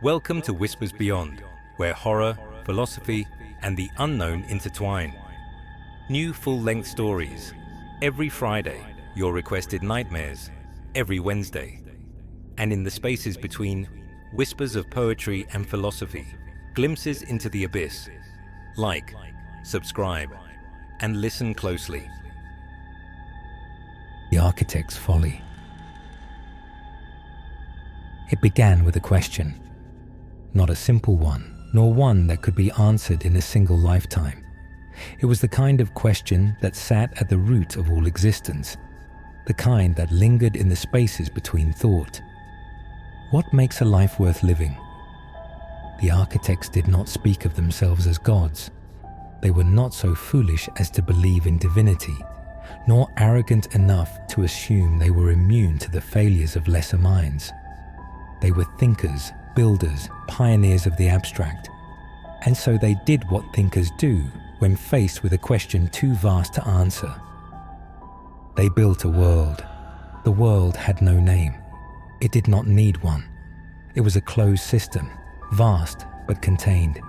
Welcome to Whispers Beyond, where horror, philosophy, and the unknown intertwine. New full-length stories. Every Friday, your requested nightmares. Every Wednesday. And in the spaces between, whispers of poetry and philosophy, glimpses into the abyss. Like, subscribe, and listen closely. The Architects Folly. It began with a question. Not a simple one, nor one that could be answered in a single lifetime. It was the kind of question that sat at the root of all existence, the kind that lingered in the spaces between thought. What makes a life worth living? The architects did not speak of themselves as gods. They were not so foolish as to believe in divinity, nor arrogant enough to assume they were immune to the failures of lesser minds. They were thinkers, builders, pioneers of the abstract. And so they did what thinkers do when faced with a question too vast to answer. They built a world. The world had no name. It did not need one. It was a closed system, vast but contained,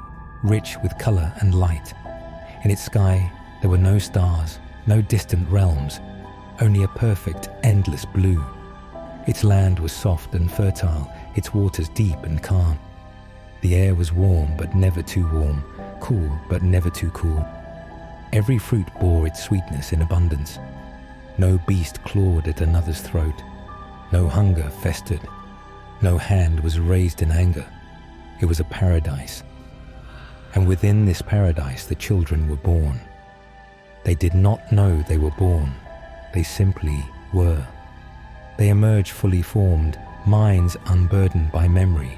rich with color and light. In its sky, there were no stars, no distant realms, only a perfect, endless blue. Its land was soft and fertile, its waters deep and calm. The air was warm but never too warm, cool but never too cool. Every fruit bore its sweetness in abundance. No beast clawed at another's throat. No hunger festered. No hand was raised in anger. It was a paradise. And within this paradise the children were born. They did not know they were born. They simply were. They emerged fully formed, minds unburdened by memory,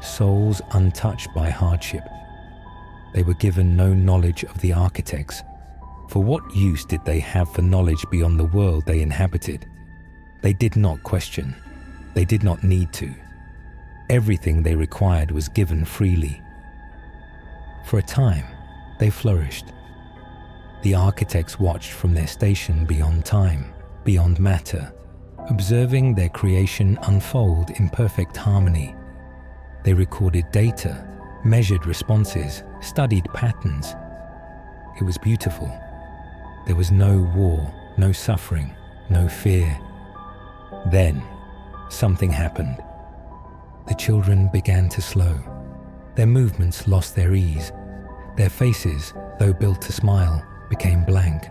souls untouched by hardship. They were given no knowledge of the architects. For what use did they have for knowledge beyond the world they inhabited? They did not question. They did not need to. Everything they required was given freely. For a time, they flourished. The architects watched from their station beyond time, beyond matter, observing their creation unfold in perfect harmony. They recorded data, measured responses, studied patterns. It was beautiful. There was no war, no suffering, no fear. Then, something happened. The children began to slow. Their movements lost their ease. Their faces, though built to smile, became blank.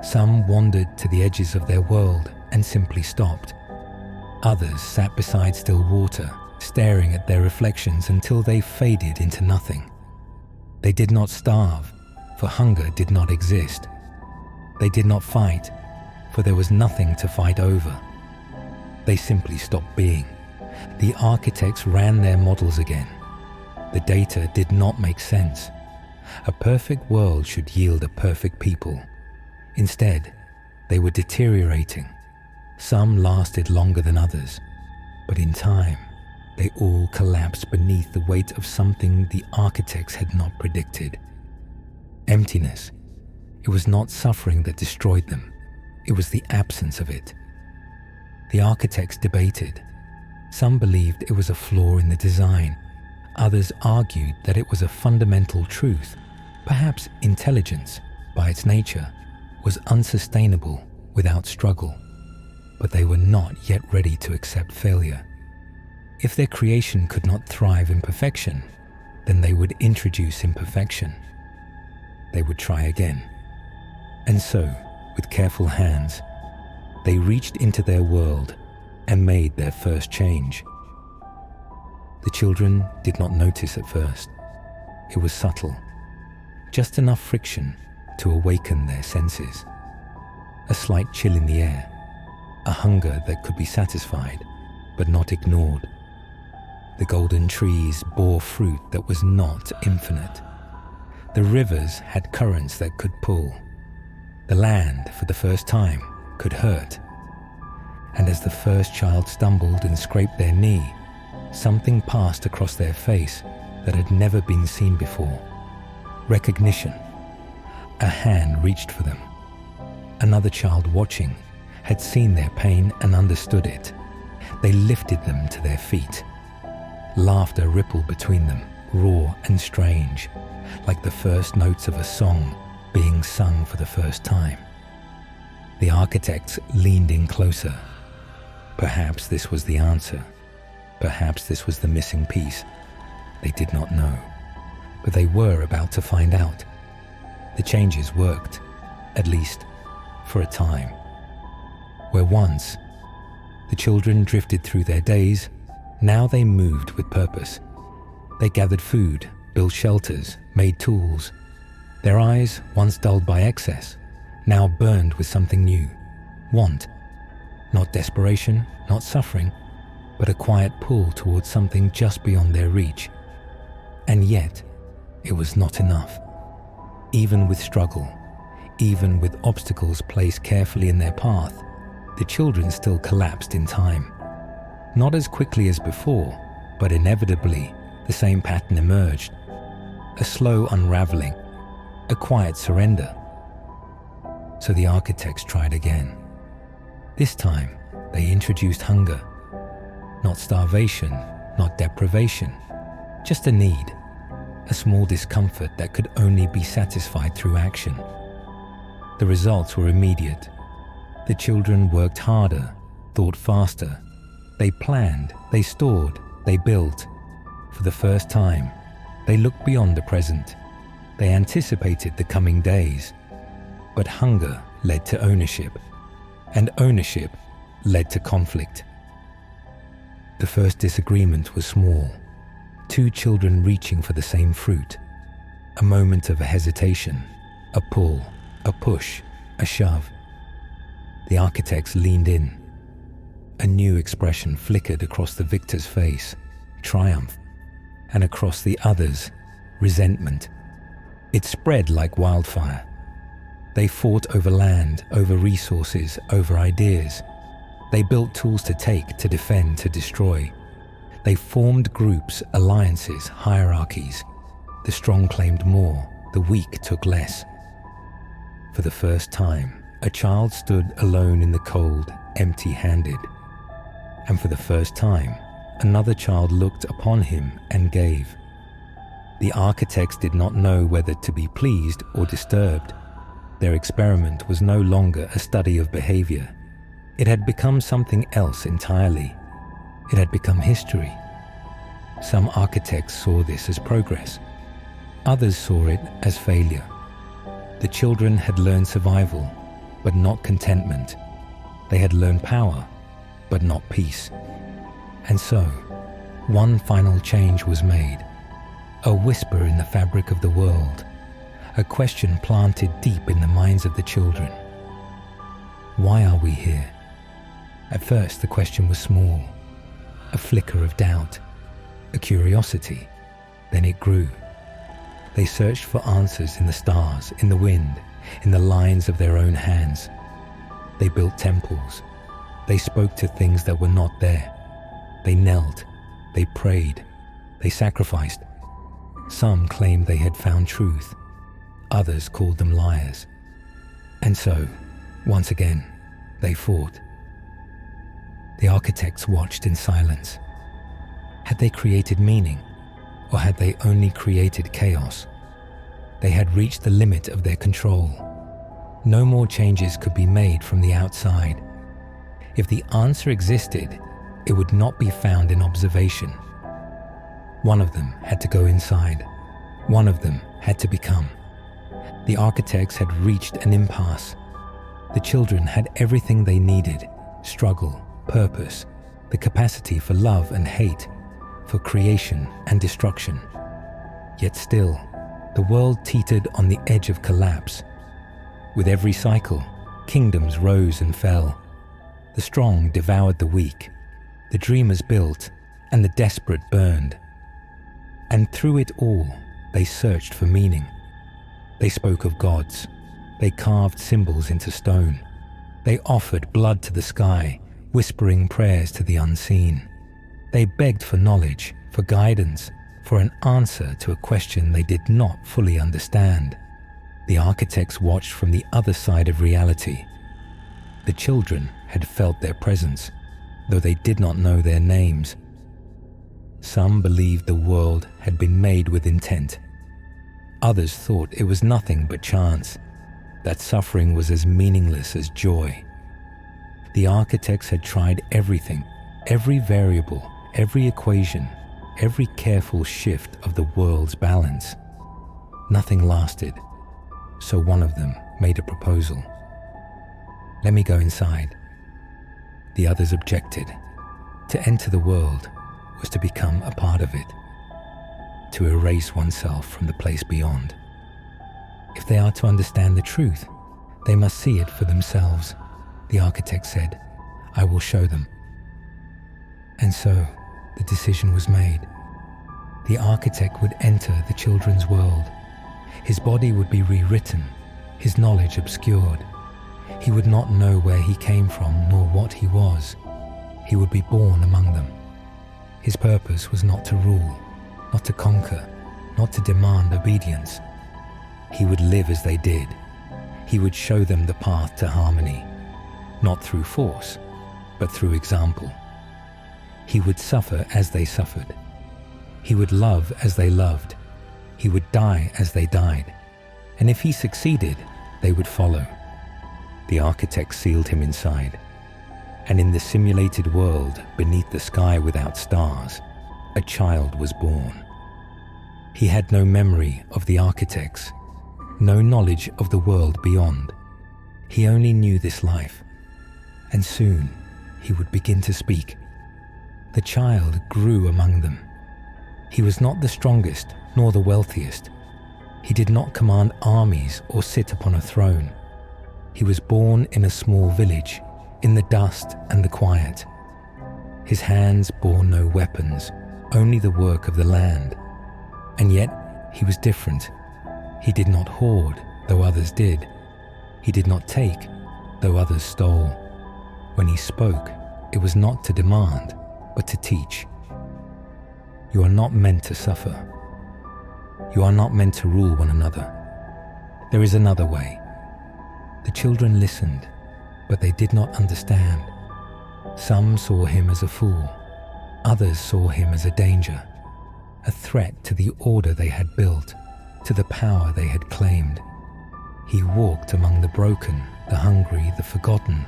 Some wandered to the edges of their world and simply stopped. Others sat beside still water, staring at their reflections until they faded into nothing. They did not starve, for hunger did not exist. They did not fight, for there was nothing to fight over. They simply stopped being. The architects ran their models again. The data did not make sense. A perfect world should yield a perfect people. Instead, they were deteriorating. Some lasted longer than others, but in time, they all collapsed beneath the weight of something the architects had not predicted. Emptiness. It was not suffering that destroyed them. It was the absence of it. The architects debated. Some believed it was a flaw in the design. Others argued that it was a fundamental truth. Perhaps intelligence, by its nature, was unsustainable without struggle. But they were not yet ready to accept failure. If their creation could not thrive in perfection, then they would introduce imperfection. They would try again. And so, with careful hands, they reached into their world and made their first change. The children did not notice at first. It was subtle, just enough friction to awaken their senses. A slight chill in the air, a hunger that could be satisfied but not ignored. The golden trees bore fruit that was not infinite. The rivers had currents that could pull. The land, for the first time, could hurt. And as the first child stumbled and scraped their knee, something passed across their face that had never been seen before. Recognition. A hand reached for them. Another child watching had seen their pain and understood it. They lifted them to their feet. Laughter rippled between them, raw and strange, like the first notes of a song being sung for the first time. The architects leaned in closer. Perhaps this was the answer. Perhaps this was the missing piece. They did not know, but they were about to find out. The changes worked, at least for a time. Where once the children drifted through their days, now they moved with purpose. They gathered food, built shelters, made tools. Their eyes, once dulled by excess, now burned with something new. Want. Not desperation, not suffering, but a quiet pull towards something just beyond their reach. And yet, it was not enough. Even with struggle, even with obstacles placed carefully in their path, the children still collapsed in time. Not as quickly as before, but inevitably, the same pattern emerged. A slow unraveling, a quiet surrender. So the architects tried again. This time, they introduced hunger. Not starvation, not deprivation, just a need, a small discomfort that could only be satisfied through action. The results were immediate. The children worked harder, thought faster. They planned, they stored, they built. For the first time, they looked beyond the present. They anticipated the coming days. But hunger led to ownership, and ownership led to conflict. The first disagreement was small. Two children reaching for the same fruit. A moment of a hesitation, a pull, a push, a shove. The architects leaned in. A new expression flickered across the victor's face, triumph, and across the other's, resentment. It spread like wildfire. They fought over land, over resources, over ideas. They built tools to take, to defend, to destroy. They formed groups, alliances, hierarchies. The strong claimed more, the weak took less. For the first time, a child stood alone in the cold, empty-handed. And for the first time, another child looked upon him and gave. The architects did not know whether to be pleased or disturbed. Their experiment was no longer a study of behavior. It had become something else entirely. It had become history. Some architects saw this as progress. Others saw it as failure. The children had learned survival, but not contentment. They had learned power, but not peace. And so, one final change was made. A whisper in the fabric of the world. A question planted deep in the minds of the children. Why are we here? At first, the question was small. A flicker of doubt. A curiosity. Then it grew. They searched for answers in the stars, in the wind, in the lines of their own hands. They built temples. They spoke to things that were not there. They knelt. They prayed. They sacrificed. Some claimed they had found truth. Others called them liars. And so, once again, they fought. The architects watched in silence. Had they created meaning, or had they only created chaos? They had reached the limit of their control. No more changes could be made from the outside. If the answer existed, it would not be found in observation. One of them had to go inside. One of them had to become. The architects had reached an impasse. The children had everything they needed: struggle, purpose, the capacity for love and hate, for creation and destruction. Yet still, the world teetered on the edge of collapse. With every cycle, kingdoms rose and fell. The strong devoured the weak. The dreamers built, and the desperate burned. And through it all, they searched for meaning. They spoke of gods. They carved symbols into stone. They offered blood to the sky, whispering prayers to the unseen. They begged for knowledge, for guidance, for an answer to a question they did not fully understand. The architects watched from the other side of reality. The children had felt their presence, though they did not know their names. Some believed the world had been made with intent. Others thought it was nothing but chance, that suffering was as meaningless as joy. The architects had tried everything, every variable, every equation, every careful shift of the world's balance. Nothing lasted, so one of them made a proposal. "Let me go inside." The others objected. To enter the world was to become a part of it, to erase oneself from the place beyond. If they are to understand the truth, they must see it for themselves, the architect said. "I will show them." And so the decision was made. The architect would enter the children's world. His body would be rewritten, his knowledge obscured. He would not know where he came from nor what he was. He would be born among them. His purpose was not to rule, not to conquer, not to demand obedience. He would live as they did. He would show them the path to harmony, not through force, but through example. He would suffer as they suffered. He would love as they loved. He would die as they died. And if he succeeded, they would follow. The architect sealed him inside. And in the simulated world, beneath the sky without stars, a child was born. He had no memory of the architects, no knowledge of the world beyond. He only knew this life, and soon he would begin to speak. The child grew among them. He was not the strongest nor the wealthiest. He did not command armies or sit upon a throne. He was born in a small village, in the dust and the quiet. His hands bore no weapons, only the work of the land. And yet he was different. He did not hoard, though others did. He did not take, though others stole. When he spoke, it was not to demand, but to teach. You are not meant to suffer. You are not meant to rule one another. There is another way. The children listened, but they did not understand. Some saw him as a fool. Others saw him as a danger, a threat to the order they had built, to the power they had claimed. He walked among the broken, the hungry, the forgotten,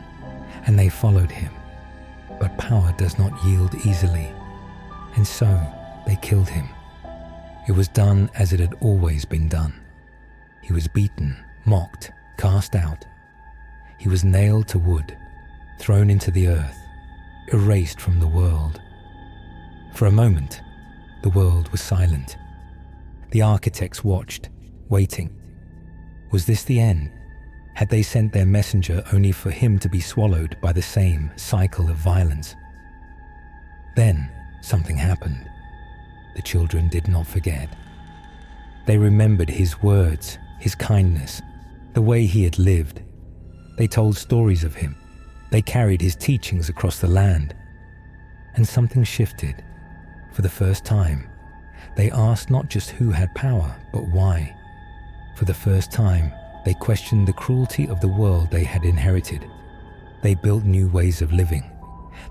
and they followed him. But power does not yield easily, and so they killed him. It was done as it had always been done. He was beaten, mocked, cast out. He was nailed to wood, thrown into the earth, erased from the world. For a moment, the world was silent. The architects watched, waiting. Was this the end? Had they sent their messenger only for him to be swallowed by the same cycle of violence? Then something happened. The children did not forget. They remembered his words, his kindness, the way he had lived. They told stories of him. They carried his teachings across the land. And something shifted. For the first time, they asked not just who had power, but why. For the first time, they questioned the cruelty of the world they had inherited. They built new ways of living.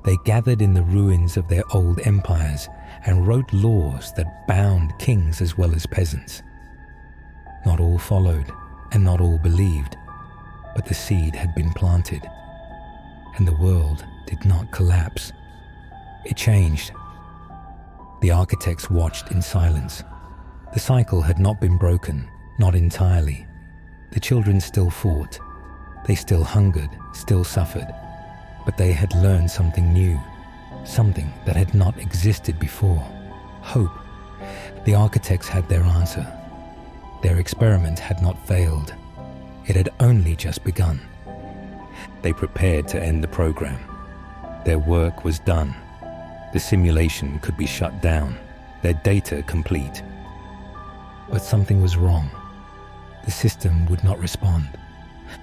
They gathered in the ruins of their old empires and wrote laws that bound kings as well as peasants. Not all followed, and not all believed, but the seed had been planted, and the world did not collapse. It changed. The architects watched in silence. The cycle had not been broken, not entirely. The children still fought. They still hungered, still suffered. But they had learned something new, something that had not existed before. Hope. The architects had their answer. Their experiment had not failed. It had only just begun. They prepared to end the program. Their work was done. The simulation could be shut down, their data complete. But something was wrong. The system would not respond.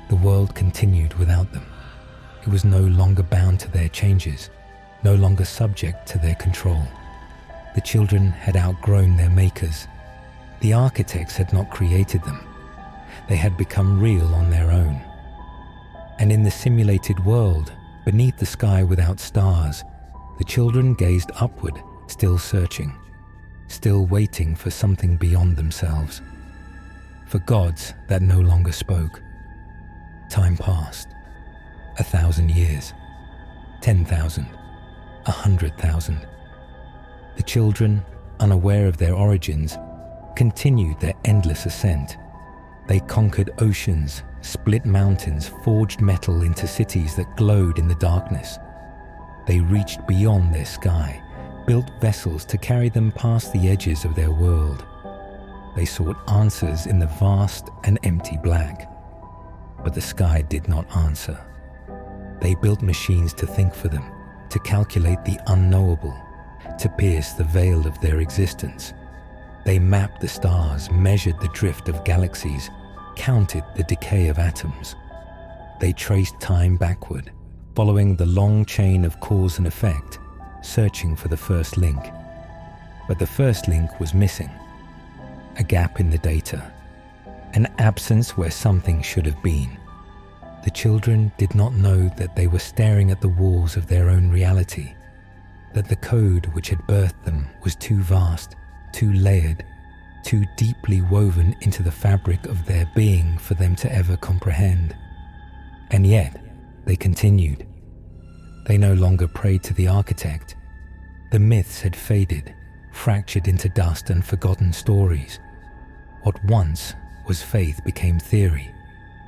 The world continued without them. It was no longer bound to their changes, no longer subject to their control. The children had outgrown their makers. The architects had not created them. They had become real on their own. And in the simulated world, beneath the sky without stars, the children gazed upward still searching, still waiting for something beyond themselves, for gods that no longer spoke. Time passed. 1,000 years, 10,000, 100,000. The children, unaware of their origins, continued their endless ascent. They conquered oceans, split mountains, forged metal into cities that glowed in the darkness. They reached beyond their sky, built vessels to carry them past the edges of their world. They sought answers in the vast and empty black, but the sky did not answer. They built machines to think for them, to calculate the unknowable, to pierce the veil of their existence. They mapped the stars, measured the drift of galaxies, counted the decay of atoms. They traced time backward, following the long chain of cause and effect, searching for the first link. But the first link was missing. A gap in the data, an absence where something should have been. The children did not know that they were staring at the walls of their own reality, that the code which had birthed them was too vast, too layered, too deeply woven into the fabric of their being for them to ever comprehend. And yet, they continued. They no longer prayed to the architect. The myths had faded, fractured into dust and forgotten stories. What once was faith became theory,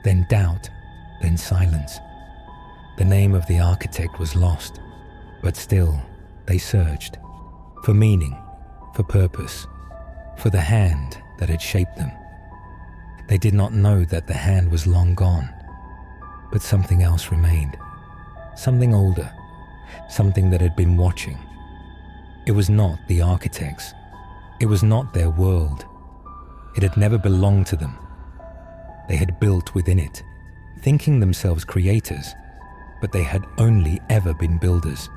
then doubt, then silence. The name of the architect was lost, but still they searched for meaning, for purpose, for the hand that had shaped them. They did not know that the hand was long gone, but something else remained, something older, something that had been watching. It was not the architects. It was not their world. It had never belonged to them. They had built within it, thinking themselves creators, but they had only ever been builders.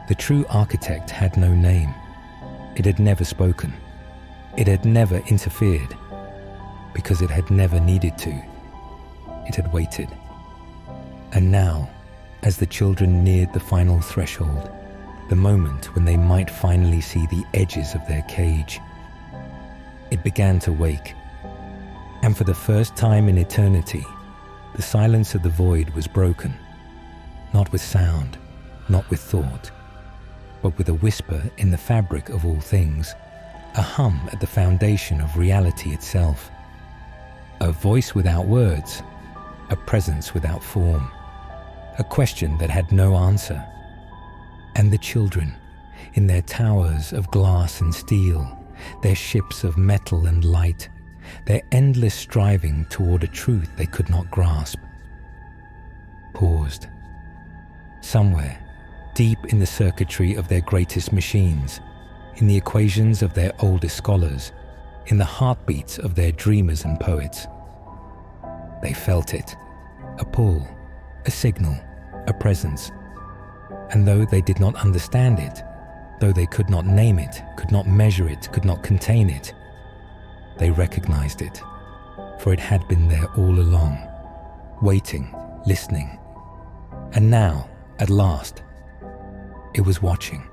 The true architect had no name. It had never spoken. It had never interfered, because it had never needed to. It had waited. And now, as the children neared the final threshold, the moment when they might finally see the edges of their cage, it began to wake. And for the first time in eternity, the silence of the void was broken, not with sound, not with thought, but with a whisper in the fabric of all things, a hum at the foundation of reality itself, a voice without words, a presence without form, a question that had no answer. And the children, in their towers of glass and steel, their ships of metal and light, their endless striving toward a truth they could not grasp, paused. Somewhere, deep in the circuitry of their greatest machines, in the equations of their oldest scholars, in the heartbeats of their dreamers and poets, they felt it, a pull, a signal, a presence. And though they did not understand it, though they could not name it, could not measure it, could not contain it, they recognized it, for it had been there all along, waiting, listening. And now, at last, it was watching.